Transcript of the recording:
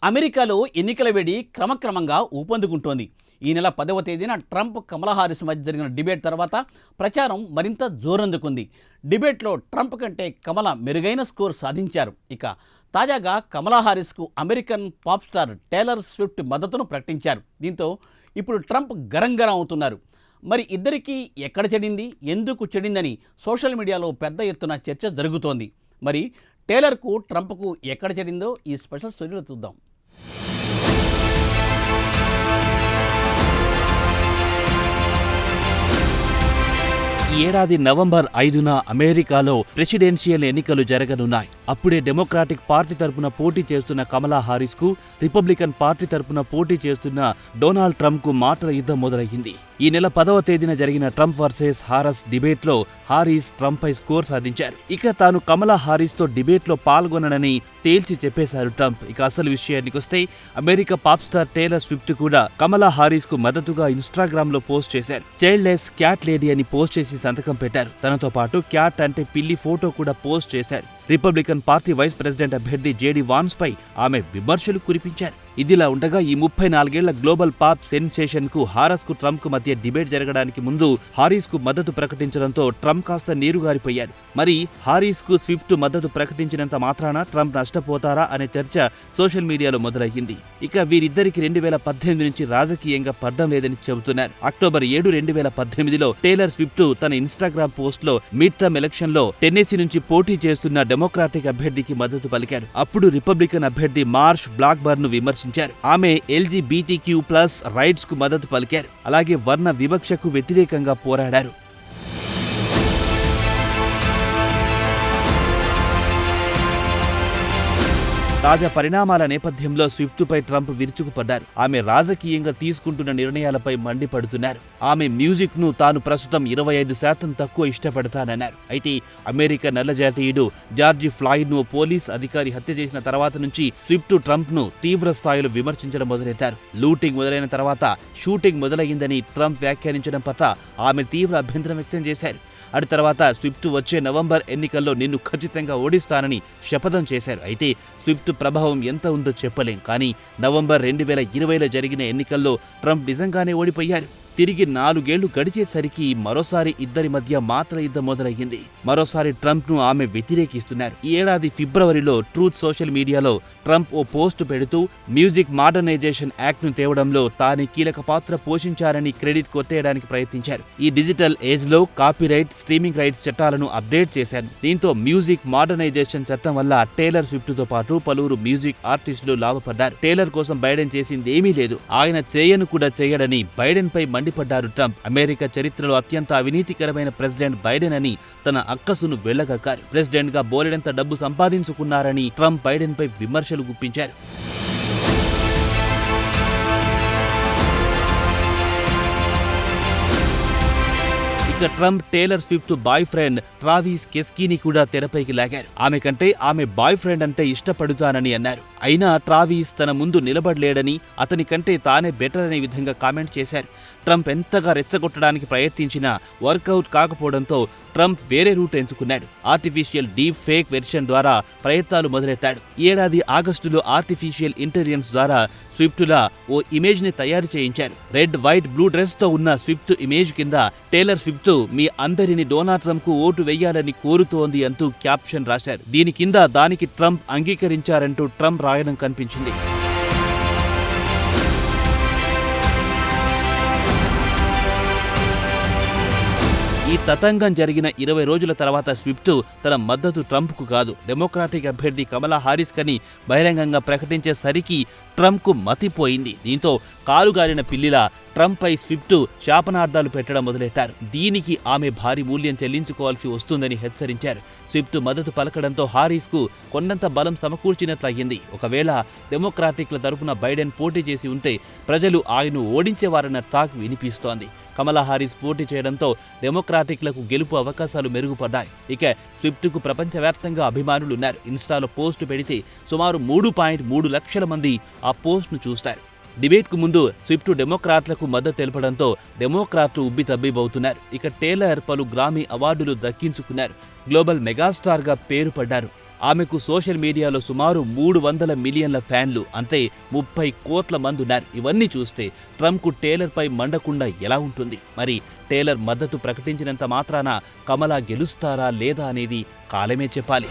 అమెరికాలో ఎన్నికల వేడి క్రమక్రమంగా ఊపందుకుంటోంది. ఈ నెల 10వ తేదీన ట్రంప్ కమలా హారిస్ మధ్య జరిగిన డిబేట్ తర్వాత ప్రచారం మరింత జోరందుకుంది. డిబేట్లో ట్రంప్ కంటే కమల మెరుగైన స్కోర్ సాధించారు. ఇక తాజాగా కమలా హారిస్కు American pop star Taylor Swift మద్దతును ప్రకటించారు. దీంతో ఇప్పుడు ట్రంప్ గరంగరం అవుతున్నారు. మరి ఇద్దరికీ ఎక్కడ చెడింది, ఎందుకు చెడిందని సోషల్ మీడియాలో పెద్ద ఎత్తున చర్చ జరుగుతోంది. మరి టేలర్కు ట్రంప్కు ఎక్కడ చెడిందో ఈ స్పెషల్ స్టోరీలో చూద్దాం. ఈ ఏడాది నవంబర్ 5న అమెరికాలో ప్రెసిడెన్షియల్ ఎన్నికలు జరగనున్నాయి. అప్పుడే డెమోక్రాటిక్ పార్టీ తరపున పోటీ చేస్తున్న కమలా హారిస్ కు, రిపబ్లికన్ పార్టీ తరపున పోటీ చేస్తున్న డొనాల్డ్ ట్రంప్ కు మాటల యుద్ధం మొదలయ్యింది. ఈ నెల 10వ తేదీన జరిగిన ట్రంప్ వర్సెస్ హారిస్ డిబేట్ లో హారిస్ ట్రంప్ పై స్కోర్ సాధించారు. ఇక తాను కమలా హారిస్ తో డిబేట్ లో పాల్గొననని తేల్చి చెప్పేశారు ట్రంప్. ఇక అసలు విషయానికొస్తే America pop star Taylor Swift కూడా కమలా హారిస్ కు మద్దతుగా ఇన్స్టాగ్రామ్ లో పోస్ట్ చేశారు. చైల్డ్లెస్ క్యాట్ లేడీ అని పోస్ట్ చేసి సంతకం పెట్టారు. తనతో పాటు క్యాట్ అంటే పిల్లి ఫోటో కూడా పోస్ట్ చేశారు. రిపబ్లికన్ పార్టీ వైస్ ప్రెసిడెంట్ అభ్యర్థి జేడీ వాన్స్ పై ఆమె విమర్శలు కురిపించారు. ఇదిలా ఉండగా ఈ 34 ఏళ్ల గ్లోబల్ పాప్ సెన్సేషన్ కు హారిస్ కు ట్రంప్ కు మధ్య డిబేట్ జరగడానికి ముందు హారిస్ కు మద్దతు ప్రకటించడంతో ట్రంప్ కాస్త నీరుగారిపోయారు. మరి హారిస్ కు స్విఫ్ట్ మద్దతు ప్రకటించినంత మాత్రాన ట్రంప్ నష్టపోతారా అనే చర్చ సోషల్ మీడియాలో మొదలయ్యింది. ఇక వీరిద్దరికి 2018 నుంచి రాజకీయంగా పడ్డం లేదని చెబుతున్నారు. అక్టోబర్ 7, 2018లో టేలర్ స్విఫ్ట్ తన ఇన్స్టాగ్రామ్ పోస్ట్ లో మిడ్ టర్మ్ ఎలక్షన్ లో టెన్నెసీ నుంచి పోటీ చేస్తున్న డెమోక్రాటిక్ అభ్యర్థికి మద్దతు పలికారు. అప్పుడు రిపబ్లికన్ అభ్యర్థి మార్ష్ బ్లాక్బర్న్ ను విమర్శించారు. ఆమె LGBTQ+ రైట్స్ కు మద్దతు పలికారు. అలాగే వర్ణ వివక్షకు వ్యతిరేకంగా పోరాడారు. తాజా పరిణామాల నేపథ్యంలో స్విఫ్ట్పై ట్రంప్ విరుచుకుపడ్డారు. ఆమె రాజకీయంగా తీసుకుంటున్న నిర్ణయాలపై మండిపడుతున్నారు. ఆమె మ్యూజిక్ ను తాను ప్రస్తుతం 25% తక్కువ ఇష్టపడతానన్నారు. అయితే అమెరికా నల్లజాతీయుడు జార్జి ఫ్లాయిడ్ ను పోలీస్ అధికారి హత్య చేసిన తర్వాత నుంచి స్విఫ్ట్ ట్రంప్ ను తీవ్ర స్థాయిలో విమర్శించడం మొదలెట్టారు. లూటింగ్ మొదలైన తర్వాత షూటింగ్ మొదలయ్యిందని ట్రంప్ వ్యాఖ్యానించడం పట్ల ఆమె తీవ్ర అభ్యంతరం వ్యక్తం చేశారు. అటు తర్వాత స్విఫ్ట్ వచ్చే నవంబర్ ఎన్నికల్లో నిన్ను ఖచ్చితంగా ఓడిస్తానని శపథం చేశారు. అయితే స్విఫ్ట్ ప్రభావం ఎంత ఉందో చెప్పలేం. కానీ నవంబర్ 2020లో జరిగిన ఎన్నికల్లో ట్రంప్ నిజంగానే ఓడిపోయారు. తిరిగి 4 ఏళ్లు గడిచేసరికి మరోసారి ఇద్దరి మధ్య మాటల యుద్ధం మొదలయ్యింది. మరోసారి ట్రంప్ ను ఆమె వ్యతిరేకిస్తున్నారు. ఈ ఏడాది ఫిబ్రవరిలో ట్రూత్ సోషల్ మీడియాలో ట్రంప్ ఓ పోస్టు పెడుతూ మ్యూజిక్ మోడర్నైజేషన్ యాక్ట్ ను తేవడంలో తానే కీలక పాత్ర పోషించారని క్రెడిట్ కొట్టేయడానికి ప్రయత్నించారు. ఈ డిజిటల్ ఏజ్ లో కాపీరైట్, స్ట్రీమింగ్ రైట్స్ చట్టాలను అప్డేట్ చేశారు. దీంతో మ్యూజిక్ మోడర్నైజేషన్ చట్టం వల్ల టేలర్ స్విఫ్ట్ తో పాటు పలువురు మ్యూజిక్ ఆర్టిస్టులు లాభపడ్డారు. టేలర్ కోసం బైడెన్ చేసిందేమీ లేదు, ఆయన చేయను కూడా చేయడని బైడెన్ పై మండిపడ్డారు ట్రంప్. అమెరికా చరిత్రలో అత్యంత అవినీతికరమైన ప్రెసిడెంట్ బైడెన్ అని తన అక్కసును వెళ్లగక్కారు. ప్రెసిడెంట్ గా బోలెడంత డబ్బు సంపాదించుకున్నారని ట్రంప్ బైడెన్ పై విమర్శలు గుప్పించారు. ఇక Trump Taylor Swift boyfriend Travis కెస్కీని కూడా తెరపైకి లాగారు. ఆమె కంటే ఆమె బాయ్ ఫ్రెండ్ అంటే ఇష్టపడుతానని అన్నారు. అయినా ట్రావిస్ తన ముందు నిలబడలేడని, అతని కంటే తానే బెటర్ అనే విధంగా కామెంట్ చేశారు. ట్రంప్ ఎంతగా రెచ్చగొట్టడానికి ప్రయత్నించినా వర్కౌట్ కాకపోవడంతో ట్రంప్ వేరే రూట్ ఎంచుకున్నాడు. ఆర్టిఫిషియల్ డీప్ ఫేక్ వెర్షన్ ద్వారా ప్రయత్నాలు మొదలెట్టాడు. ఈ ఏడాది ఆగస్టులో ఆర్టిఫిషియల్ ఇంటెలిజెన్స్ ద్వారా స్విఫ్ట్లా ఓ ఇమేజ్ ని తయారు చేయించారు. రెడ్, వైట్, బ్లూ డ్రెస్ తో ఉన్న స్విఫ్ట్ ఇమేజ్ కింద టేలర్ స్విఫ్ట్ మీ అందరిని డొనాల్డ్ ట్రంప్ కు ఓటు వేయాలని కోరుతోంది అంటూ క్యాప్షన్ రాశారు. దీని కింద దానికి ట్రంప్ అంగీకరించారంటూ ట్రంప్ రాయడం కనిపించింది. ఈ తతంగం జరిగిన 20 రోజుల తర్వాత స్విఫ్ట్ తన మద్దతు ట్రంప్ కు కాదు, డెమోక్రాటిక్ అభ్యర్థి కమలా హారిస్ కని బహిరంగంగా ప్రకటించేసరికి ట్రంప్ కు మతిపోయింది. దీంతో కాలుగారిన పిల్లిలా ట్రంప్ పై స్విఫ్ట్ శాపనార్థాలు పెట్టడం మొదలెట్టారు. దీనికి ఆమె భారీ మూల్యం చెల్లించుకోవాల్సి వస్తుందని హెచ్చరించారు. స్విఫ్ట్ మద్దతు పలకడంతో హారిస్ కు కొండంత బలం సమకూర్చినట్లయింది. ఒకవేళ డెమోక్రాటిక్ల తరపున బైడెన్ పోటీ చేసి ఉంటే ప్రజలు ఆయన్ను ఓడించేవారన్న టాక్ వినిపిస్తోంది. కమలా హారిస్ పోటీ చేయడంతో డెమోక్రాటిక్లకు గెలుపు అవకాశాలు మెరుగుపడ్డాయి. ఇక స్విఫ్ట్ కు ప్రపంచవ్యాప్తంగా అభిమానులున్నారు. ఇన్స్టాలో పోస్టు పెడితే సుమారు 3.3 లక్షల మంది ఆ పోస్ట్ను చూస్తారు. డిబేట్కు ముందు స్విఫ్ట్ డెమోక్రాట్లకు మద్దతు తెలపడంతో డెమోక్రాట్లు ఉబ్బితబ్బిబవుతున్నారు. ఇక టేలర్ పలు గ్రామీ అవార్డులు దక్కించుకున్నారు. గ్లోబల్ మెగాస్టార్గా పేరు పడ్డారు. ఆమెకు సోషల్ మీడియాలో సుమారు 300 మిలియన్ల ఫ్యాన్లు, అంటే 30 కోట్ల మంది ఉన్నారు. ఇవన్నీ చూస్తే ట్రంప్కు టేలర్పై మండకుండా ఎలా ఉంటుంది? మరి టేలర్ మద్దతు ప్రకటించినంత మాత్రాన కమలా గెలుస్తారా లేదా అనేది కాలమే చెప్పాలి.